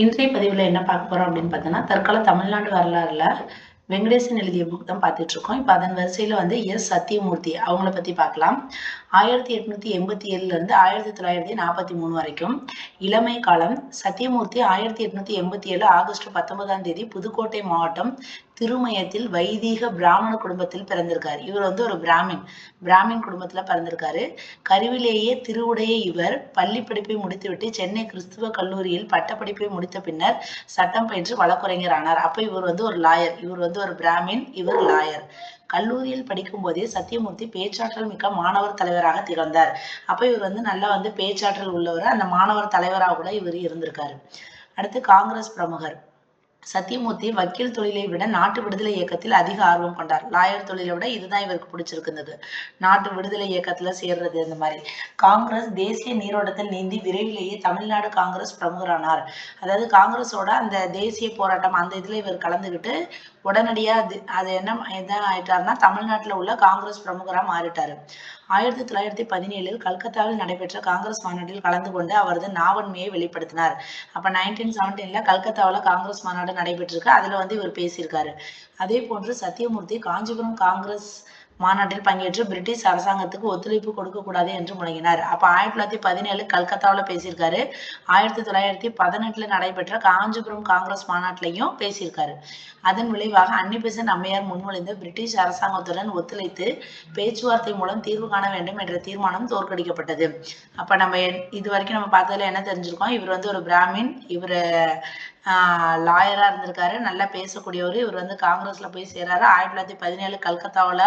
இன்றைய பதிவுல என்ன பார்க்க போறோம் அப்படின்னு பார்த்தோம்னா, தற்கால தமிழ்நாடு வரலாறுல வெங்கடேசன் எழுதிய புக் தான் பார்த்துட்டு இருக்கோம். இப்ப அதன் வரிசையில வந்து எஸ். சத்தியமூர்த்தி அவங்கள பத்தி பார்க்கலாம். 1887ல இருந்து 1943 வரைக்கும் இளமை காலம். சத்தியமூர்த்தி 1887 ஆகஸ்ட் 19ஆம் தேதி புதுக்கோட்டை மாவட்டம் திருமயத்தில் வைதீக பிராமண குடும்பத்தில் பிறந்திருக்காரு. இவர் வந்து ஒரு பிராமின் குடும்பத்துல பிறந்திருக்காரு. கருவிலேயே திருவுடைய இவர் பள்ளி படிப்பை முடித்துவிட்டு சென்னை கிறிஸ்துவ கல்லூரியில் பட்டப்படிப்பை முடித்த பின்னர் சட்டம் பயின்று வழக்குரைஞர் ஆனார். அப்ப இவர் வந்து ஒரு லாயர். இவர் வந்து ஒரு பிராமின், இவர் லாயர். கல்லூரியில் படிக்கும் போதே சத்தியமூர்த்தி பேச்சாற்றல் மிக்க மாணவர் தலைவராக திகழ்ந்தார். அப்ப இவர் வந்து நல்லா வந்து பேச்சாற்றல் உள்ளவர். அந்த மாணவர் தலைவராக கூட இவர் இருந்திருக்காரு. அடுத்து காங்கிரஸ் பிரமுகர். சத்தியமூர்த்தி வக்கீல் தொழிலை விட நாட்டு விடுதலை இயக்கத்தில் அதிக ஆர்வம் கொண்டார். லாயர் தொழிலை விட இதுதான் இவருக்கு பிடிச்சிருக்குது, நாட்டு விடுதலை இயக்கத்துல சேர்றது. இந்த மாதிரி காங்கிரஸ் தேசிய நீரோட்டத்தில் நீந்தி விரைவிலேயே தமிழ்நாடு காங்கிரஸ் பிரமுகரானார். அதாவது காங்கிரஸோட அந்த தேசிய போராட்டம் அந்த இதுல இவர் கலந்துகிட்டு உடனடியா அது என்ன ஆயிட்டாருன்னா தமிழ்நாட்டுல உள்ள காங்கிரஸ் பிரமுகரா மாறிட்டாரு. 1917 கல்கத்தாவில் நடைபெற்ற காங்கிரஸ் மாநாட்டில் கலந்து கொண்டு அவரது நாவன்மையை வெளிப்படுத்தினார். அப்ப 1917 கல்கத்தாவில் காங்கிரஸ் மாநாடு நடைபெற்றிருக்கு. அதுல வந்து இவர் பேசியிருக்காரு. அதே போன்று சத்தியமூர்த்தி காஞ்சிபுரம் காங்கிரஸ் மாநாட்டில் பங்கேற்று பிரிட்டிஷ் அரசாங்கத்துக்கு ஒத்துழைப்பு கொடுக்க கூடாது என்று முழங்கினார். அப்ப 1917 கல்கத்தாவில் பேசியிருக்காரு. 1918 நடைபெற்ற காஞ்சிபுரம் காங்கிரஸ் மாநாட்டிலையும் பேசியிருக்காரு. அதன் விளைவாக அன்னி பெசன்ட் அம்மையார் முன்மொழிந்த பிரிட்டிஷ் அரசாங்கத்துடன் ஒத்துழைத்து பேச்சுவார்த்தை மூலம் தீர்வு காண வேண்டும் என்ற தீர்மானம் தோற்கடிக்கப்பட்டது. அப்ப நம்ம இது வரைக்கும் நம்ம பார்த்ததுல என்ன தெரிஞ்சிருக்கோம்? இவர் வந்து ஒரு பிராமின், இவர் லாயரா இருந்திருக்காரு, நல்லா பேசக்கூடியவர். இவர் வந்து காங்கிரஸ்ல போய் சேர்றாரு. 1917 கல்கத்தாவில்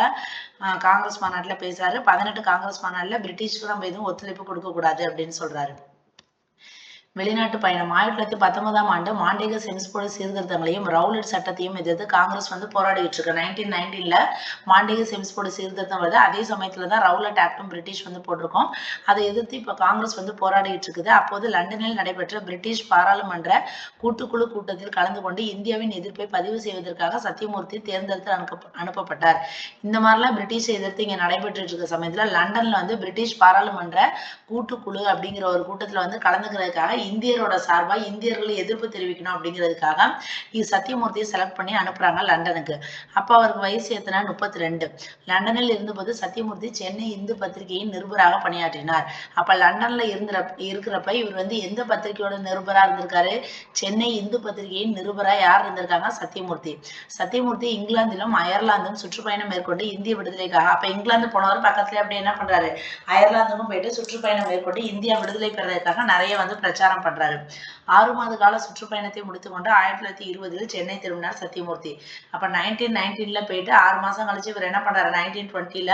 காங்கிரஸ் மாநாட்டுல பேசுறாரு. 18 காங்கிரஸ் மாநாட்டுல பிரிட்டிஷ்க்கு நம்ம எதுவும் ஒத்துழைப்பு கொடுக்க கூடாது அப்படின்னு சொல்றாரு. வெளிநாட்டு பயணம். 1919ஆம் ஆண்டு மாண்டேக செம்ஸ்போர்டு சீர்திருத்தங்களையும் ரவுலட் சட்டத்தையும் எதிர்த்து காங்கிரஸ் வந்து போராடிட்டு இருக்கு. 1919ல மாண்டேக செம்ஸ்போர்டு சீர்திருத்தம் வருது. அதே சமயத்துலதான் ரவுலட் ஆக்டும் பிரிட்டிஷ் வந்து போட்டிருக்கோம். அதை எதிர்த்து இப்ப காங்கிரஸ் வந்து போராடிட்டு இருக்குது. அப்போது லண்டனில் நடைபெற்ற பிரிட்டிஷ் பாராளுமன்ற கூட்டுக்குழு கூட்டத்தில் கலந்து கொண்டு இந்தியாவின் எதிர்ப்பை பதிவு செய்வதற்காக சத்தியமூர்த்தி தேர்ந்தெடுத்து அனுப்பப்பட்டார். இந்த மாதிரிலாம் பிரிட்டிஷை எதிர்த்து இங்க நடைபெற்று இருக்க சமயத்துல லண்டன்ல வந்து பிரிட்டிஷ் பாராளுமன்ற கூட்டுக்குழு அப்படிங்கிற ஒரு கூட்டத்துல வந்து கலந்துக்கிறதுக்காக இந்தியரோட சார்பா இந்தியர்களை எதிர்ப்பு தெரிவிக்கணும் அப்படிங்கிறதுக்காக சத்தியமூர்த்தியை செலக்ட் பண்ணி அனுப்புறாங்க லண்டனுக்கு. அப்ப அவருக்கு வயசு எத்தனை? 32. லண்டனில் இருந்தபோது சத்தியமூர்த்தி சென்னை இந்து பத்திரிகையின் நிருபராக பணியாற்றினார். அப்ப லண்டன்ல இருக்கிறப்ப இவர் வந்து எந்த பத்திரிகையோட நிருபரா இருந்திருக்காரு? சென்னை இந்து பத்திரிகையின் நிருபரா யார் இருந்திருக்காங்க? சத்தியமூர்த்தி. சத்தியமூர்த்தி இங்கிலாந்திலும் அயர்லாந்தும் சுற்றுப்பயணம் மேற்கொண்டு இந்திய விடுதலைக்காக, அப்ப இங்கிலாந்து போனவர் பக்கத்துல அப்படி என்ன பண்றாரு? அயர்லாந்துக்கும் போயிட்டு சுற்றுப்பயணம் மேற்கொண்டு இந்தியா விடுதலை பெறதுக்காக நிறைய வந்து பிரச்சாரம் பண்றாரு. 6 மாத கால சுற்றுப்பயணத்தை முடித்துக்கொண்டு 1920 சென்னை திரும்பினார் சத்தியமூர்த்தி. அப்ப 1919ல போயிட்டு 6 மாசம் கழிச்சு இவர் என்ன பண்றாரு? 1920ல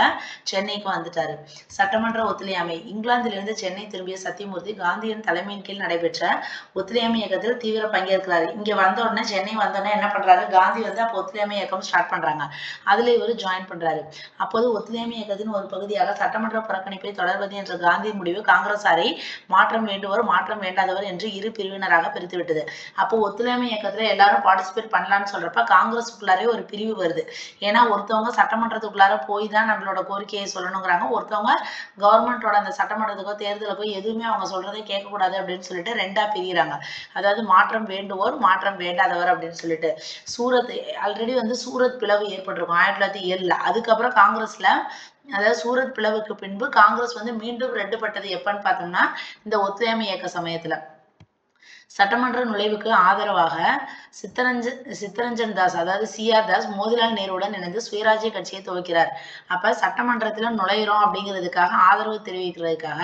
சென்னைக்கு வந்துட்டாரு. சட்டமன்ற ஒத்துழையாமை. இங்கிலாந்திலிருந்து சென்னை திரும்பிய சத்தியமூர்த்தி காந்தியின் தலைமையின் கீழ் நடைபெற்ற ஒத்துழையாமை இயக்கத்தில் தீவிர பங்கேற்கிறாரு. இங்க வந்த உடனே சென்னை வந்தோடனே என்ன பண்றாரு? காந்தி வந்து அப்போ ஒத்துழையாமை இயக்கம் ஸ்டார்ட் பண்றாங்க. அதுல இவர் ஜாயின் பண்றாரு. அப்போது ஒத்துழையாமை இயக்கத்தின் ஒரு பகுதியாக சட்டமன்ற புறக்கணிப்பை தொடர்வது என்ற காந்தியின் முடிவு காங்கிரசாரை மாற்றம் வேண்டுவோர் மாற்றம் வேண்டாதவர் என்று இரு பிரிவினராக பிரித்துவிட்டது. அப்போ ஒத்துழையாமை இயக்கத்துல எல்லாரும் பார்ட்டிசிபேட் பண்ணலாம்னு சொல்றப்ப காங்கிரஸுக்குள்ளாரே ஒரு பிரிவு வருது. ஏன்னா ஒருத்தவங்க சட்டமன்றத்துக்குள்ளார போய் தான் நம்மளோட கோரிக்கையை சொல்லணுங்கிறாங்க, ஒருத்தவங்க கவர்மெண்டோட அந்த சட்டமன்றத்துக்கோ தேர்தலுக்கோ எதுவுமே அவங்க சொல்றதை கேட்கக்கூடாது அப்படின்னு சொல்லிட்டு ரெண்டா பிரிகிறாங்க. அதாவது மாற்றம் வேண்டுவோர் மாற்றம் வேண்டாதவர் அப்படின்னு சொல்லிட்டு. சூரத் ஆல்ரெடி வந்து சூரத் பிளவு ஏற்பட்டிருக்கும் 1907. அதுக்கப்புறம் காங்கிரஸ்ல அதாவது சூரத் பிளவுக்கு பின்பு காங்கிரஸ் வந்து மீண்டும் ரெண்டுபட்டது எப்பன்னு பார்த்தோம்னா இந்த ஒத்துழையாமை இயக்க சமயத்துல. சட்டமன்ற நுழைவுக்கு ஆதரவாக சித்தரஞ்சன் தாஸ் அதாவது CR தாஸ் மோதிலால் நேருடன் இணைந்து சுயராஜ்ய கட்சியை துவக்கிறார். அப்ப சட்டமன்றத்துல நுழையிறோம் அப்படிங்கிறதுக்காக ஆதரவு தெரிவிக்கிறதுக்காக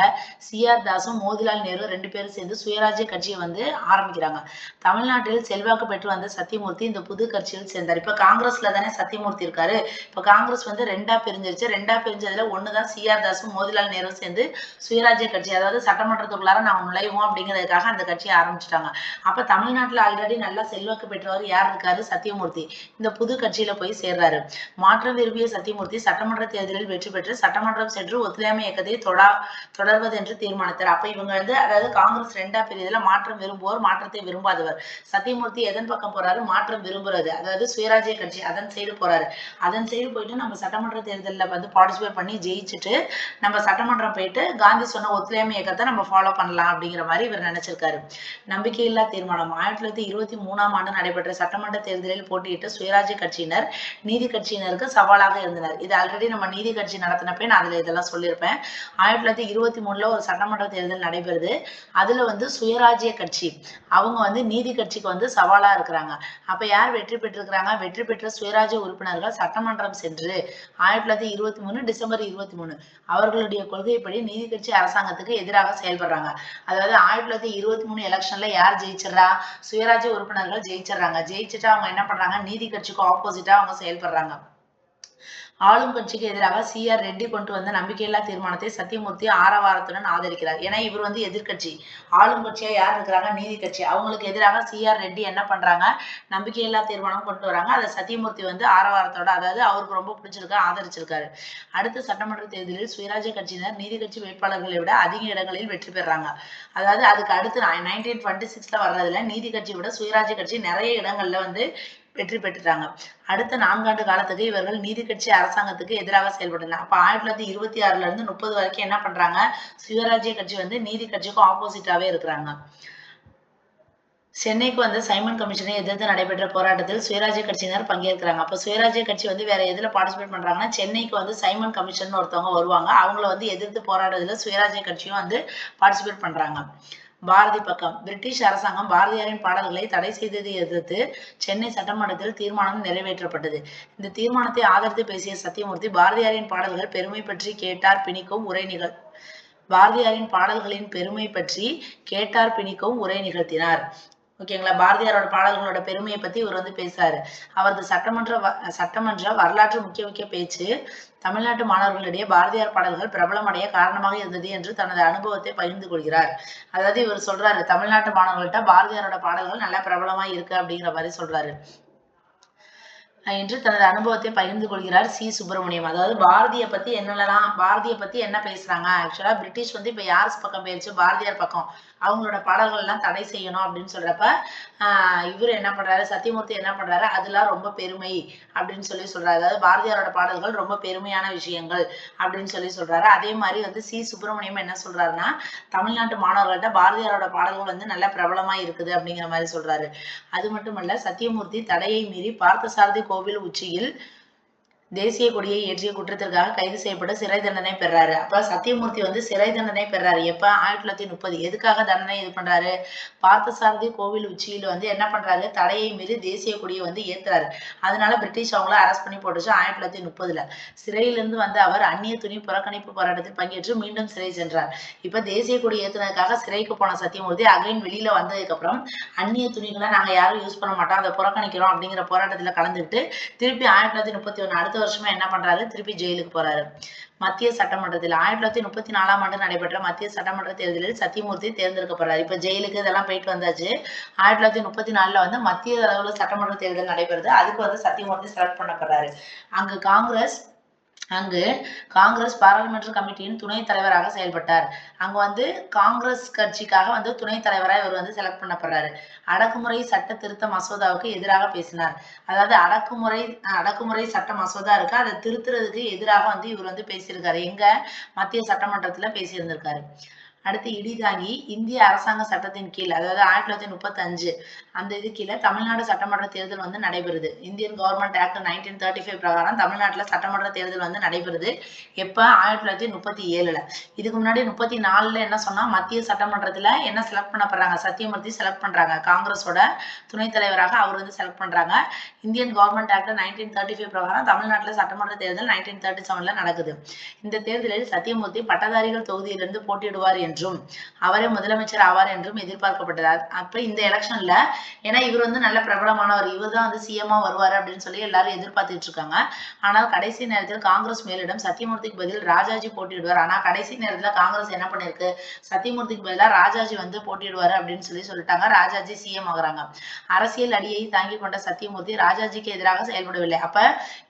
CR தாஸும் மோதிலால் நேரு 2 பேரும் சேர்ந்து சுயராஜ்ய கட்சியை வந்து ஆரம்பிக்கிறாங்க. தமிழ்நாட்டில் செல்வாக்கு பெற்று வந்த சத்தியமூர்த்தி இந்த புது கட்சியில் சேர்ந்தார். இப்ப காங்கிரஸ்ல தானே சத்தியமூர்த்தி இருக்காரு. இப்ப காங்கிரஸ் வந்து ரெண்டா பிரிஞ்சிருச்சு. ரெண்டா பிரிஞ்சதுல ஒண்ணுதான் CR தாஸும் மோதிலால் நேரும் சேர்ந்து சுயராஜ்ய கட்சி, அதாவது சட்டமன்றத்துக்குள்ளார நாம நுழைவோம் அப்படிங்கிறதுக்காக அந்த கட்சியை ஆரம்பிச்சிட்டாங்க. அப்ப தமிழ்நாட்டுல ஆல்ரெடி நல்லா செல்வாக்கு பெற்றவர் யார் இருக்காரு? சத்தியமூர்த்தி. இந்த புது கட்சியில போய் சேர்றாரு. மாற்றம் விரும்பிய சத்தியமூர்த்தி சட்டமன்ற தேர்தலில் வெற்றி பெற்று சட்டமன்றம் சென்று ஒத்துழையாமை இயக்கத்தை தொடர்வது என்று தீர்மானித்தார். அப்ப இவங்க வந்து அதாவது காங்கிரஸ் ரெண்டா பிரிவுல மாற்றம் விரும்புவோர் மாற்றத்தை விரும்பாதவர். சத்தியமூர்த்தி எதன் பக்கம் போறாரு? மாற்றம் விரும்புறது, அதாவது சுயராஜ்ய கட்சி அதன் சைடு போறாரு. அதன் சைடு போயிட்டு நம்ம சட்டமன்ற தேர்தலில் வந்து பார்ட்டிசிபேட் பண்ணி ஜெயிச்சுட்டு நம்ம சட்டமன்றம் போயிட்டு காந்தி சொன்ன ஒத்துழையாமை இயக்கத்தை நம்ம ஃபாலோ பண்ணலாம் அப்படிங்கிற மாதிரி இவர் நினைச்சிருக்காரு. நம்ம நம்பிக்கையில்லா தீர்மானம் 1923ஆம் ஆண்டு நடைபெற்ற சட்டமன்ற தேர்தலில் போட்டியிட்ட சுயராஜ்ய கட்சியினர் நீதி கட்சியினருக்கு சவாலாக இருந்தனர். இது ஆல்ரெடி நம்ம நீதி கட்சி நடத்தினப்ப நான் அதுல இதெல்லாம் சொல்லியிருப்பேன். 1923ல ஒரு சட்டமன்ற தேர்தல் நடைபெறுது. அதுல வந்து சுயராஜ்ய கட்சி அவங்க வந்து நீதி கட்சிக்கு வந்து சவாலா இருக்கிறாங்க. அப்ப யார் வெற்றி பெற்றிருக்கிறாங்க? வெற்றி பெற்ற சுயராஜ்ய உறுப்பினர்கள் சட்டமன்றம் சென்று 1923 டிசம்பர் 23 அவர்களுடைய கொள்கைப்படி நீதி கட்சி அரசாங்கத்துக்கு எதிராக செயல்படுறாங்க. அதாவது 1923 எலெக்ஷன்ல யார் ஜெயிச்சிடறா? சுயராஜ்ய உறுப்பினர்கள் ஜெயிச்சிடறாங்க. ஜெயிச்சுட்டு அவங்க என்ன பண்றாங்க? நீதி கட்சிக்கு ஆப்போசிட்டா அவங்க செயல்படுறாங்க. ஆளும் கட்சிக்கு எதிராக CR ரெட்டி கொண்டு வந்த நம்பிக்கையில்லா தீர்மானத்தை சத்தியமூர்த்தி ஆரவாரத்துடன் ஆதரிக்கிறார். ஏன்னா இவர் வந்து எதிர்கட்சி. ஆளும் கட்சியா யார் இருக்கிறாங்க? நீதி கட்சி. அவங்களுக்கு எதிராக CR ரெட்டி என்ன பண்றாங்க? நம்பிக்கையில்லா தீர்மானம் கொண்டு வராங்க. அதை சத்தியமூர்த்தி வந்து ஆரவாரத்தோட, அதாவது அவருக்கு ரொம்ப பிடிச்சிருக்கு, ஆதரிச்சிருக்காரு. அடுத்த சட்டமன்ற தேர்தலில் சுயராஜ்ய கட்சியினர் நீதி கட்சி வேட்பாளர்களை விட அதிக இடங்களில் வெற்றி பெறாங்க. அதாவது அதுக்கு அடுத்து 1926ல வர்றதுல நீதி கட்சியை விட சுயராஜ்ய கட்சி நிறைய இடங்கள்ல வந்து வெற்றி பெற்றுட்டாங்க. அடுத்த 4 ஆண்டு காலத்துக்கு இவர்கள் நீதி கட்சி அரசாங்கத்துக்கு எதிராக செயல்பட்டனர். அப்ப 1926ல இருந்து 30 வரைக்கும் என்ன பண்றாங்க? சுயராஜ்ய கட்சி வந்து நீதி கட்சிக்கும் ஆப்போசிட்டாவே இருக்கிறாங்க. சென்னைக்கு வந்து சைமன் கமிஷனை எதிர்த்து நடைபெற்ற போராட்டத்தில் சுயராஜ்ய கட்சியினர் பங்கேற்கிறாங்க. அப்ப சுயராஜ்ய கட்சி வந்து வேற எதுல பார்ட்டிசிபேட் பண்றாங்கன்னா, சென்னைக்கு வந்து சைமன் கமிஷன் ஒருத்தவங்க வருவாங்க. அவங்கள வந்து எதிர்த்து போராடுறதுல சுயராஜ்ய கட்சியும் வந்து பார்ட்டிசிபேட் பண்றாங்க. பாரதி பக்கம் பிரிட்டிஷ் அரசாங்கம் பாரதியாரின் பாடல்களை தடை செய்ததை எதிர்த்து சென்னை சட்டமன்றத்தில் தீர்மானம் நிறைவேற்றப்பட்டது. இந்த தீர்மானத்தை ஆதரித்து பேசிய சத்தியமூர்த்தி பாரதியாரின் பாடல்கள் பெருமை பற்றி கேட்டார் பிணிக்கும் உரை பாரதியாரின் பாடல்களின் பெருமை பற்றி கேட்டார் பிணிக்கும் உரை நிகழ்த்தினார். ஓகேங்களா? பாரதியாரோட பாடல்களோட பெருமையை பத்தி இவர் வந்து பேசுறாரு. அவரது சட்டமன்ற வரலாற்று முக்கிய பேச்சு தமிழ்நாட்டு மாணவர்களிடையே பாரதியார் பாடல்கள் பிரபலமடைய காரணமாக இருந்தது என்று தனது அனுபவத்தை பகிர்ந்து கொள்கிறார். அதாவது இவர் சொல்றாரு, தமிழ்நாட்டு மாணவர்கள்ட்ட பாரதியாரோட பாடல்கள் நல்லா பிரபலமா இருக்கு அப்படிங்கிற மாதிரி சொல்றாரு என்று தனது அனுபவத்தை பகிர்ந்து கொள்கிறார் சி. சுப்பிரமணியம். அதாவது பாரதியை பத்தி என்ன பேசுறாங்க? ஆக்சுவலா பிரிட்டிஷ் வந்து இப்ப யார் பக்கம் போயிருச்சு? பாரதியார் பக்கம். அவங்களோட பாடல்கள் எல்லாம் தடை செய்யணும் அப்படின்னு சொல்றப்ப இவர் என்ன பண்றாரு? சத்தியமூர்த்தி என்ன பண்றாரு? அதெல்லாம் ரொம்ப பெருமை அப்படின்னு சொல்றாரு. அதாவது பாரதியாரோட பாடல்கள் ரொம்ப பெருமையான விஷயங்கள் அப்படின்னு சொல்றாரு. அதே மாதிரி வந்து சி. சுப்பிரமணியம் என்ன சொல்றாருன்னா, தமிழ்நாட்டு மாணவர்கள்ட்ட பாரதியாரோட பாடல்கள் வந்து நல்ல பிரபலமா இருக்குது அப்படிங்கிற மாதிரி சொல்றாரு. அது மட்டுமல்ல, சத்தியமூர்த்தி தடையை மீறி பார்த்தசாரதி கோவில் உச்சியில் தேசிய கொடியை ஏற்றிய குற்றத்திற்காக கைது செய்யப்பட்டு சிறை தண்டனை பெறாரு. அப்ப சத்தியமூர்த்தி வந்து சிறை தண்டனை பெறாரு. எப்ப? 1930. எதுக்காக தண்டனை இது பண்றாரு? பார்த்தசாரதி கோவில் உச்சியில வந்து என்ன பண்றாரு? தடையை மீறி தேசிய கொடியை வந்து ஏத்துறாரு. அதனால பிரிட்டிஷ் அவங்கள அரெஸ்ட் பண்ணி போட்டுச்சு 1930ல. சிறையிலிருந்து வந்து அவர் அந்நிய துணி புறக்கணிப்பு போராட்டத்தில் பங்கேற்று மீண்டும் சிறை சென்றார். இப்ப தேசிய கொடி ஏத்துனதுக்காக சிறைக்கு போன சத்தியமூர்த்தி அகைன் வெளியில வந்ததுக்கு அப்புறம் அந்நிய துணிகளை நாங்க யாரும் யூஸ் பண்ண மாட்டோம், அதை புறக்கணிக்கிறோம் அப்படிங்கிற போராட்டத்துல கலந்துட்டு திருப்பி 1931 அடுத்த வருஷமா என்ன பண்றாரு? திருப்பி ஜெயிலுக்கு போறாரு. மத்திய சட்டமன்றத்தில் 1934ஆம் ஆண்டு நடைபெற்ற மத்திய சட்டமன்ற தேர்தலில் சத்தியமூர்த்தி தேர்ந்தெடுக்கப்படுறாரு. இப்ப ஜெயிலுக்கு இதெல்லாம் போயிட்டு வந்தாச்சு. 1934ல வந்து மத்திய அளவுல சட்டமன்ற தேர்தல் நடைபெறுது. அதுக்கு வந்து சத்தியமூர்த்தி செலக்ட் பண்ணப்படுறாரு. அங்கு காங்கிரஸ் பாராளுமன்ற கமிட்டியின் துணைத் தலைவராக செயல்பட்டார். அங்க வந்து காங்கிரஸ் கட்சிக்காக வந்து துணைத் தலைவராக இவர் வந்து செலக்ட் பண்ணப்படுறாரு. அடக்குமுறை சட்ட திருத்த மசோதாவுக்கு எதிராக பேசினார். அதாவது அடக்குமுறை சட்ட மசோதா இருக்கு, அதை திருத்துறதுக்கு எதிராக வந்து இவர் வந்து பேசியிருக்காரு. எங்க? மத்திய சட்டமன்றத்துல பேசியிருந்திருக்காரு. அடுத்து இடிதாங்கி இந்திய அரசாங்க சட்டத்தின் கீழ், அதாவது 1935 அந்த இது கீழே தமிழ்நாடு சட்டமன்ற தேர்தல் வந்து நடைபெறுது. இந்தியன் கவர்மெண்ட் ஆக்ட் 1935 பிரகாரம் தமிழ்நாட்டுல சட்டமன்ற தேர்தல் வந்து நடைபெறுது. எப்ப? 1937ல. இதுக்கு முன்னாடி 34ல என்ன சொன்னா, மத்திய சட்டமன்றத்துல என்ன செலக்ட் பண்ணப்படுறாங்க? சத்தியமூர்த்தி செலக்ட் பண்றாங்க. காங்கிரஸோட துணைத் தலைவராக அவர் வந்து செலக்ட் பண்றாங்க. இந்தியன் கவர்மெண்ட் ஆக்ட் 1935 பிரகாரம் தமிழ்நாட்டுல சட்டமன்ற தேர்தல் 1937ல நடக்குது. இந்த தேர்தலில் சத்தியமூர்த்தி பட்டதாரிகள் தொகுதியிலிருந்து போட்டியிடுவார் என்றும் அவரே முதலமைச்சர் ஆவார் என்றும் எதிர்பார்க்கப்பட்டது. அப்ப இந்த எலெக்ஷன்ல, ஏன்னா இவர் வந்து நல்ல பிரபலமானவர், இவர் தான் வந்து சிஎம்மா வருவாரு அப்படின்னு சொல்லி எல்லாரும் எதிர்பார்த்துட்டு இருக்காங்க. ஆனால் கடைசி நேரத்தில் காங்கிரஸ் மேலிடம் சத்தியமூர்த்திக்கு பதில் ராஜாஜி போட்டியிடுவார். ஆனா கடைசி நேரத்துல காங்கிரஸ் என்ன பண்ணிருக்கு? சத்தியமூர்த்திக்கு பதிலா ராஜாஜி வந்து போட்டியிடுவாரு அப்படின்னு சொல்லிட்டாங்க. ராஜாஜி சிஎம் ஆகுறாங்க. அரசியல் அடியை தாங்கி கொண்ட சத்தியமூர்த்தி ராஜாஜிக்கு எதிராக செயல்படவில்லை. அப்ப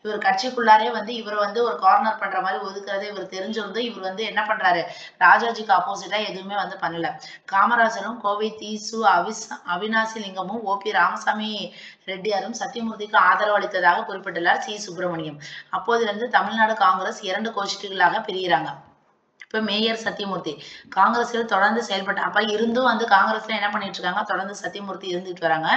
இவர் கட்சிக்குள்ளாரே வந்து இவர் வந்து ஒரு கார்னர் பண்ற மாதிரி ஒதுக்குறதை இவர் தெரிஞ்சிருந்து இவர் வந்து என்ன பண்றாரு? ராஜாஜிக்கு ஆப்போசிட்டா எதுவுமே வந்து பண்ணல. காமராஜரும் கோவை தீசு அவினாசி லிங்கமும் ஓபி ராமசாமி ரெட்டியாரும் சத்தியமூர்த்திக்கு ஆதரவு அளித்ததாக குறிப்பிட்டுள்ளார் சி. சுப்பிரமணியம். அப்போதிலிருந்து தமிழ்நாடு காங்கிரஸ் 2 கோஷ்டிகளாக பிரிகிறாங்க. இப்ப மேயர் சத்தியமூர்த்தி காங்கிரஸில் தொடர்ந்து செயல்பட்ட அப்ப இருந்தும் வந்து காங்கிரஸ்ல என்ன பண்ணிட்டு இருக்காங்க, தொடர்ந்து சத்தியமூர்த்தி இருந்துட்டு வராங்க.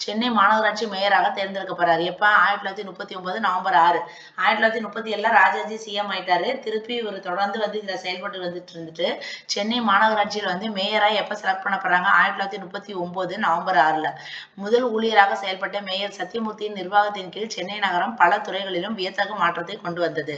சென்னை மாநகராட்சி மேயராக தேர்ந்தெடுக்கப்படுறாரு. எப்ப 1939 நவம்பர் 6. 1937 ராஜாஜி சிஎம் ஆயிட்டாரு. திருப்பி இவர் தொடர்ந்து வந்து இதுல செயல்பட்டு வந்துட்டு இருந்துட்டு சென்னை மாநகராட்சியில் வந்து மேயரா எப்ப செலக்ட் பண்ணப்படுறாங்க, 1939 நவம்பர் 6ல. முதல் ஊழியராக செயல்பட்ட மேயர் சத்தியமூர்த்தியின் நிர்வாகத்தின் கீழ் சென்னை நகரம் பல துறைகளிலும் வியத்தகு மாற்றத்தை கொண்டு வந்தது.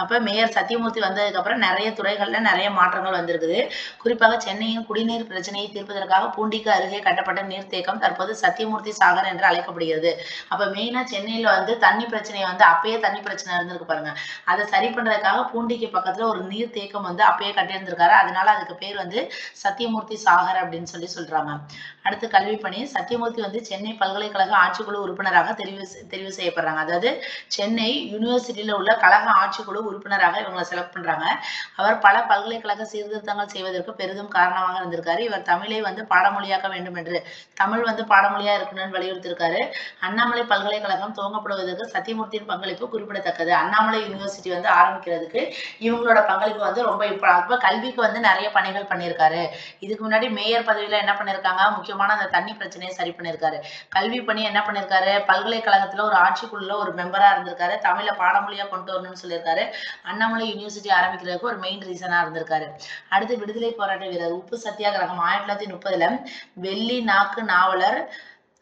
அப்ப மேயர் சத்தியமூர்த்தி வந்ததுக்கு அப்புறம் நிறைய துறைகள்ல நிறைய மாற்றங்கள் வந்திருக்குது. குறிப்பாக சென்னையின் குடிநீர் பிரச்சனையை தீர்ப்பதற்காக பூண்டிக்கு அருகே கட்டப்பட்ட நீர்த்தேக்கம் தற்போது சத்தியமூர்த்தி சாகர் என்று அழைக்கப்படுகிறது. அப்ப மெயினா சென்னையில வந்து தண்ணி பிரச்சனையை வந்து அப்பயே தண்ணி பிரச்சனை இருந்திருக்கு பாருங்க, அதை சரி பண்றதுக்காக பூண்டிக்கு பக்கத்துல ஒரு நீர் தேக்கம் வந்து அப்பயே கட்டியிருந்திருக்காரு. அதனால அதுக்கு பேர் வந்து சத்தியமூர்த்தி சாகர் அப்படின்னு சொல்றாங்க. அடுத்து கல்வி பணி. சத்தியமூர்த்தி வந்து சென்னை பல்கலைக்கழக ஆட்சிக்குழு உறுப்பினராக தெரிவு செய்யப்படுறாங்க. அதாவது சென்னை யூனிவர்சிட்டியில உள்ள கழக ஆட்சிக்குழு உறுப்பினராக இவங்களை செலக்ட் பண்றாங்க. அவர் பல பல்கலைக்கழக சீர்திருத்தங்கள் செய்வதற்கு பெரிதும் காரணமாக இருந்திருக்காரு. இவர் தமிழை வந்து பாடமொழியாக்க வேண்டும் என்று, தமிழ் வந்து பாடமொழியா இருக்கணும்னு வலியுறுத்திருக்காரு. அண்ணாமலை பல்கலைக்கழகம் துவங்கப்படுவதற்கு சத்தியமூர்த்தியின் பங்களிப்பு குறிப்பிடத்தக்கது. அண்ணாமலை யூனிவர்சிட்டி வந்து ஆரம்பிக்கிறதுக்கு இவங்களோட பங்களிப்பு வந்து ரொம்ப இப்ப கல்விக்கு வந்து நிறைய பணிகள் பண்ணியிருக்காரு. இதுக்கு முன்னாடி மேயர் பதவியில என்ன பண்ணிருக்காங்க, முக்கியமான அந்த தண்ணி பிரச்சனையை சரி பண்ணிருக்காரு. கல்வி பணி என்ன பண்ணிருக்காரு, பல்கலைக்கழகத்துல ஒரு ஆட்சிக்குள்ள ஒரு மெம்பரா இருந்திருக்காரு. தமிழை பாடமொழியா கொண்டு வரணும்னு சொல்லியிருக்காரு. அண்ணாமலை யூனிவர்சிட்டி ஆரம்பிக்கிறதுக்கு ஒரு மெயின் ரீசனா இருந்திருக்காரு. அடுத்து விடுதலை போராட்ட வீரர். உப்பு சத்தியாகிரகம் 1930ல வெள்ளி நாக்கு நாவலர்,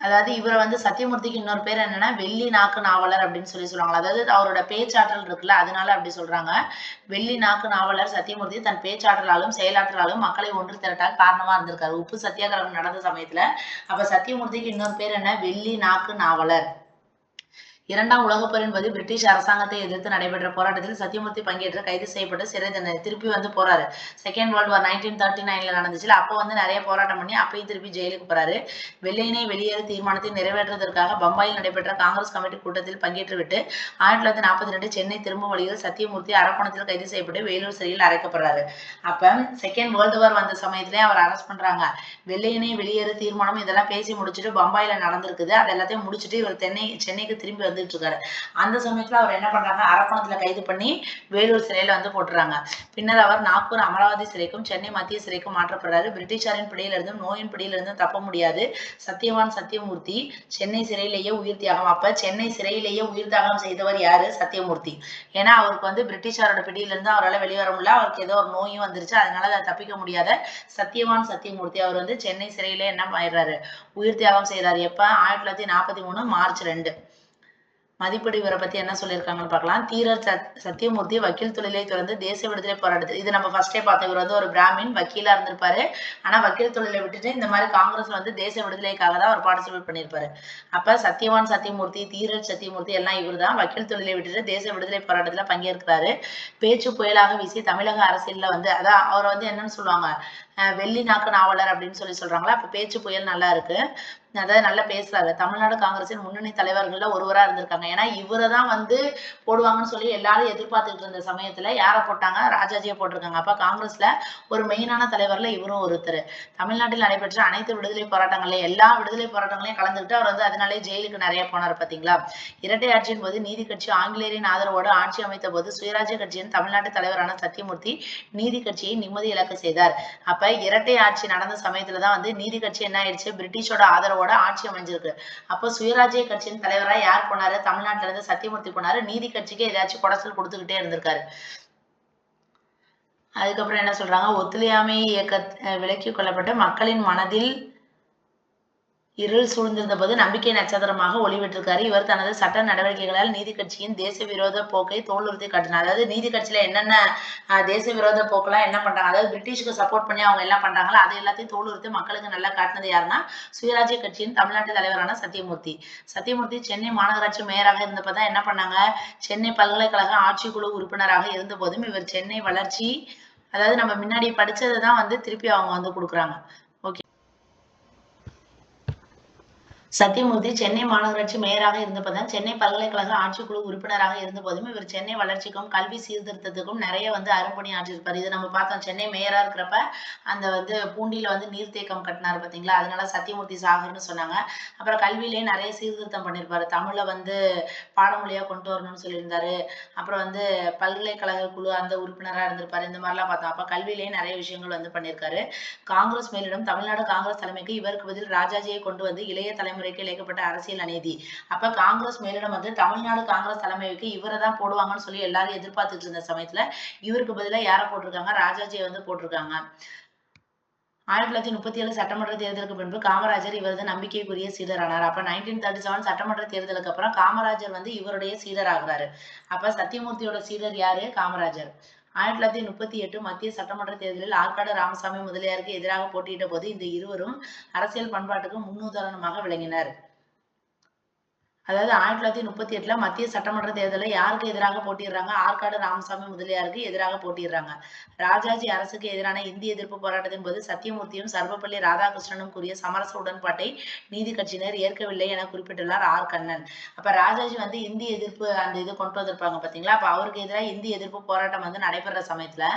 அதாவது இவரை வந்து சத்தியமூர்த்திக்கு இன்னொரு பேர் என்னன்னா வெள்ளி நாக்கு நாவலர் அப்படின்னு சொல்லுவாங்க. அதாவது அவரோட பேச்சாற்றல் இருக்குல்ல, அதனால அப்படி சொல்றாங்க. வெள்ளி நாக்கு நாவலர் சத்தியமூர்த்தி தன் பேச்சாற்றலாலும் செயலாற்றலாலும் மக்களை ஒன்று திரட்ட காரணமா இருந்திருக்காரு. உப்பு சத்தியாகிரகம் நடந்த சமயத்துல அப்ப சத்தியமூர்த்திக்கு இன்னொரு பேர் என்ன, வெள்ளி நாக்கு நாவலர். இரண்டாம் உலகப் போரின் போது பிரிட்டிஷ் அரசாங்கத்தை எதிர்த்து நடைபெற்ற போராட்டத்தில் சத்தியமூர்த்தி பங்கேற்று கைது செய்யப்பட்டு சிறை தண்டனை திருப்பி வந்து போறாரு. செகண்ட் வேர்ல்டு வார் 1939ல நடந்துச்சுல, அப்போ வந்து நிறைய போராட்டம் பண்ணி அப்பயும் திருப்பி ஜெயிலுக்கு போறாரு. வெள்ளையனே வெளியேறு தீர்மானத்தை நிறைவேற்றுவதற்காக பம்பாயில் நடைபெற்ற காங்கிரஸ் கமிட்டி கூட்டத்தில் பங்கேற்றுவிட்டு 1942 சென்னை திரும்பும் வழியில் சத்தியமூர்த்தி அரக்கோணத்தில் கைது செய்யப்பட்டு வேலூர் சிறையில் அடைக்கப்படுறாரு. அப்ப செகண்ட் வேர்ல்டு வார் வந்த சமயத்திலே அவர் அரெஸ்ட் பண்றாங்க. வெள்ளையனே வெளியேறு தீர்மானம் இதெல்லாம் பேசி முடிச்சுட்டு பம்பாயில நடந்திருக்குது. அது எல்லாத்தையும் முடிச்சுட்டு இவர் சென்னைக்கு திரும்பி வந்துட்டு இருக்காரு. அந்த சமயத்துல அவர் என்ன பண்றாங்க, அரக்கோணத்துல கைது பண்ணி வேலூர் சிறையில வந்து போட்டுறாங்க. பின்னர் அவர் நாக்பூர் அமராவதி சிறைக்கும் சென்னை மத்திய சிறைக்கும் மாற்றப்படுறாரு. பிரிட்டிஷாரின் பிடியிலிருந்தும் நோயின் பிடியிலிருந்தும் தப்ப முடியாது சத்தியவான் சத்தியமூர்த்தி சென்னை சிறையிலேயே உயிர் தியாகம். அப்ப சென்னை சிறையிலேயே உயிர் தியாகம் செய்தவர் யாரு, சத்தியமூர்த்தி. ஏன்னா அவருக்கு வந்து பிரிட்டிஷாரோட பிடியிலிருந்து அவரால் வெளிவர முடியல, அவருக்கு ஏதோ ஒரு நோயும் வந்துருச்சு, அதனால அதை தப்பிக்க முடியாத சத்தியவான் சத்தியமூர்த்தி அவர் வந்து சென்னை சிறையிலே என்ன ஆயிடுறாரு, உயிர் தியாகம் செய்யறாரு. எப்ப, 1943 மார்ச் 2. மதிப்பீடு இவரை பத்தி என்ன சொல்லியிருக்காங்கன்னு பார்க்கலாம். தீரர் சத்தியமூர்த்தி வக்கீல் தொழிலை தொடர்ந்து தேசிய விடுதலை போராட்டத்தில், இது நம்ம ஃபர்ஸ்டே பார்த்தோம், இவர் வந்து ஒரு பிராமின் வக்கீலா இருந்திருப்பாரு. ஆனா வக்கீல் தொழிலை விட்டுட்டு இந்த மாதிரி காங்கிரஸ்ல வந்து தேசிய விடுதலைக்காக தான் அவர் பார்ட்டிசிபேட் பண்ணியிருப்பாரு. அப்ப சத்தியவான் சத்தியமூர்த்தி, தீரர் சத்தியமூர்த்தி எல்லாம் இவர் தான். வக்கீல் தொழிலை விட்டுட்டு தேசிய விடுதலை போராட்டத்துல பங்கேற்கிறாரு. பேச்சு புயலாக வீசி தமிழக அரசியல்ல வந்து, அதான் அவரை வந்து என்னன்னு சொல்லுவாங்க, வெள்ளி நாக்கு நாவலர் அப்படின்னு சொல்றாங்களா. அப்ப பேச்சு புயல் நல்லா இருக்கு, அதாவது நல்லா பேசுறாரு. தமிழ்நாடு காங்கிரசின் முன்னணி தலைவர்கள்ல ஒருவரா இருந்திருக்காங்க. ஏன்னா இவரை தான் வந்து போடுவாங்கன்னு சொல்லி எல்லாரும் எதிர்பார்த்துட்டு இருந்த சமயத்துல யாரை போட்டாங்க, ராஜாஜியை போட்டிருக்காங்க. அப்ப காங்கிரஸ்ல ஒரு மெயினான தலைவர்ல இவரும் ஒருத்தர். தமிழ்நாட்டில் நடைபெற்ற அனைத்து விடுதலை போராட்டங்களையும், எல்லா விடுதலை போராட்டங்களையும் கலந்துக்கிட்டு அவர் வந்து அதனாலே ஜெயிலுக்கு நிறைய போனார் பாத்தீங்களா. இரட்டை ஆட்சியின் போது நீதி கட்சி ஆங்கிலேயரின் ஆதரவோடு ஆட்சி அமைத்த போது சுயராஜ்ய கட்சியின் தமிழ்நாட்டு தலைவரான சத்தியமூர்த்தி நீதி கட்சியை நிம்மதி இழக்க செய்தார். அப்ப இரட்டை ஆட்சி நடந்த சமயத்துலதான் வந்து நீதி கட்சி என்ன ஆயிடுச்சு, பிரிட்டிஷோட ஆதரவோட ஆட்சி அமைஞ்சிருக்கு. அப்ப சுயராஜ்ய கட்சியின் தலைவரா யார் போனாரு, தமிழ்நாட்டுல இருந்து சத்தியமூர்த்தி போனாரு. நீதி கட்சிக்கு ஏதாச்சும் குடைச்சல் கொடுத்துக்கிட்டே இருந்திருக்காரு. அதுக்கப்புறம் என்ன சொல்றாங்க, ஒத்துழையாமை இயக்க விலக்கிக் கொள்ளப்பட்டு மக்களின் மனதில் இருள் சூழ்ந்திருந்த போது நம்பிக்கை நட்சத்திரமாக ஒளிவிட்டிருக்காரு. இவர் தனது சட்ட நடவடிக்கைகளால் நீதி கட்சியின் தேச விரோத போக்கை தோலுறுத்தி காட்டினார். அதாவது நீதி கட்சியில என்னென்ன தேச விரோத போக்கெல்லாம் என்ன பண்றாங்க, அதாவது பிரிட்டிஷ்க்கு சப்போர்ட் பண்ணி அவங்க எல்லாம் பண்றாங்களோ அது எல்லாத்தையும் தோலுறுத்தி மக்களுக்கு நல்லா காட்டினது யாருன்னா சுயராஜ்ய கட்சியின் தமிழ்நாட்டு தலைவரான சத்தியமூர்த்தி. சத்தியமூர்த்தி சென்னை மாநகராட்சி மேயராக இருந்தப்பதான் என்ன பண்ணாங்க, சென்னை பல்கலைக்கழக ஆட்சிக்குழு உறுப்பினராக இருந்த போதும் இவர் சென்னை வளர்ச்சி, அதாவது நம்ம முன்னாடி படிச்சதை தான் வந்து திருப்பி அவங்க வந்து கொடுக்குறாங்க. சத்தியமூர்த்தி சென்னை மாநகராட்சி மேயராக இருந்தபோதுதான் சென்னை பல்கலைக்கழக ஆட்சிக்குழு உறுப்பினராக இருந்த போதும் இவர் சென்னை வளர்ச்சிக்கும் கல்வி சீர்திருத்தத்துக்கும் நிறைய அரும்பணி ஆற்றிருப்பாரு. இது நம்ம பார்த்தோம். சென்னை மேயரா இருக்கிறப்ப அந்த பூண்டியில நீர்த்தேக்கம் கட்டினாரு பார்த்தீங்களா, அதனால சத்தியமூர்த்தி சாகர்னு சொன்னாங்க. அப்புறம் கல்வியிலேயே நிறைய சீர்திருத்தம் பண்ணியிருப்பாரு. தமிழை பாடமொழியா கொண்டு வரணும்னு சொல்லியிருந்தாரு. அப்புறம் பல்கலைக்கழக குழு அந்த உறுப்பினராக இருந்திருப்பாரு. இந்த மாதிரிலாம் பார்த்தோம். அப்ப கல்வியிலேயே நிறைய விஷயங்கள் பண்ணியிருக்காரு. காங்கிரஸ் மேலிடம் தமிழ்நாடு காங்கிரஸ் தலைமைக்கு இவருக்கு பதில் ராஜாஜியை கொண்டு வந்து இளைய தலைமுறைக்கு இழைக்கப்பட்ட அரசியல் அநீதி. அப்ப காங்கிரஸ் மேலிடம் தமிழ்நாடு காங்கிரஸ் தலைமைக்கு இவரை தான் போடுவாங்கன்னு சொல்லி எல்லாரும் எதிர்பார்த்துட்டு இருந்த சமயத்துல இவருக்கு பதிலா யாரை போட்டிருக்காங்க, ராஜாஜியை போட்டிருக்காங்க. 1937 சட்டமன்ற தேர்தலுக்கு பின்பு காமராஜர் இவரது நம்பிக்கைக்குரிய சீடரானார். அப்ப 1937 சட்டமன்ற தேர்தலுக்கு அப்புறம் காமராஜர் இவருடைய சீடர் ஆகுறாரு. அப்ப சத்தியமூர்த்தியோட சீடர் யாரு? காமராஜர். 1938 மத்திய சட்டமன்ற தேர்தலில் ஆற்காடு ராமசாமி முதலியாருக்கு எதிராக போட்டியிட்ட போது இந்த இருவரும் அரசியல் பண்பாட்டுக்கு முன்னுதாரணமாக விளங்கினர். அதாவது 1938 மத்திய சட்டமன்ற தேர்தலில் யாருக்கு எதிராக போட்டியிடுறாங்க? ஆற்காடு ராமசாமி முதலியாருக்கு எதிராக போட்டியிடுறாங்க. ராஜாஜி அரசுக்கு எதிரான இந்திய எதிர்ப்பு போராட்டத்தின் போது சத்தியமூர்த்தியும் சர்வப்பள்ளி ராதாகிருஷ்ணனும் கூறிய சமரச உடன்பாட்டை நீதி கட்சியினர் ஏற்கவில்லை என குறிப்பிட்டுள்ளார் ஆர் கண்ணன். அப்ப ராஜாஜி இந்திய எதிர்ப்பு அந்த இது கொண்டு வந்திருப்பாங்க பாத்தீங்களா, அப்ப அவருக்கு எதிராக இந்திய எதிர்ப்பு போராட்டம் நடைபெற சமயத்துல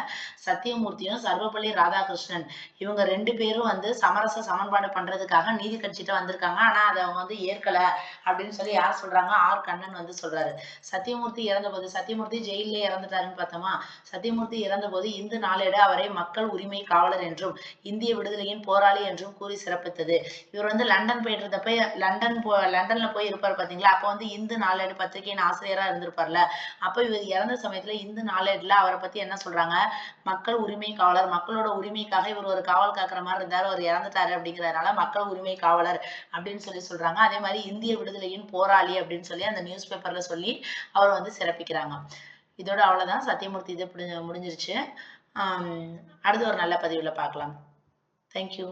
சத்தியமூர்த்தியும் சர்வப்பள்ளி ராதாகிருஷ்ணன் இவங்க 2 பேரும் சமரச சமன்பாடு பண்றதுக்காக நீதி கட்சிட்ட வந்திருக்காங்க. ஆனா அதை அவங்க ஏற்கல அப்படின்னு சொல்லி யார் சொல்றாங்க? ஆர் கண்ணன் சொல்றாரு. சத்தியமூர்த்தி இறந்தபோது சத்தியமூர்த்தி ஜெயிலே இறந்துட்டாருன்னு பார்த்தோமா, சத்தியமூர்த்தி இறந்தபோது இந்து நாளேடு அவரை மக்கள் உரிமை காவலர் என்றும் இந்திய விடுதலையின் போராளி என்றும் கூறி சிறப்பித்தது. இவர் லண்டன் போயிட்டு இருந்தப்ப லண்டன்ல போய் இருப்பார் பாத்தீங்களா, அப்போ இந்து நாளேடு பத்திரிகையின் ஆசிரியரா இருந்திருப்பார்ல, அப்ப இவர் இறந்த சமயத்துல இந்து நாளேடுல அவரை பத்தி என்ன சொல்றாங்க? மக்கள் உரிமை காவலர், மக்களோட உரிமைக்காக இவர் ஒரு காவல் காக்குற மாதிரி இருந்தாரு, அவர் இறந்துட்டாரு அப்படிங்கிறதுனால மக்கள் உரிமை காவலர் அப்படின்னு சொல்றாங்க. அதே மாதிரி இந்திய விடுதலையின் போராளி அப்படின்னு சொல்லி அந்த நியூஸ் பேப்பர்ல சொல்லி அவர் சிறப்பிக்கிறாங்க. இதோட அவ்வளவுதான். சத்தியமூர்த்தி இது முடிஞ்சிருச்சு. அடுத்து ஒரு நல்ல பதிவுல பார்க்கலாம். தேங்க்யூ.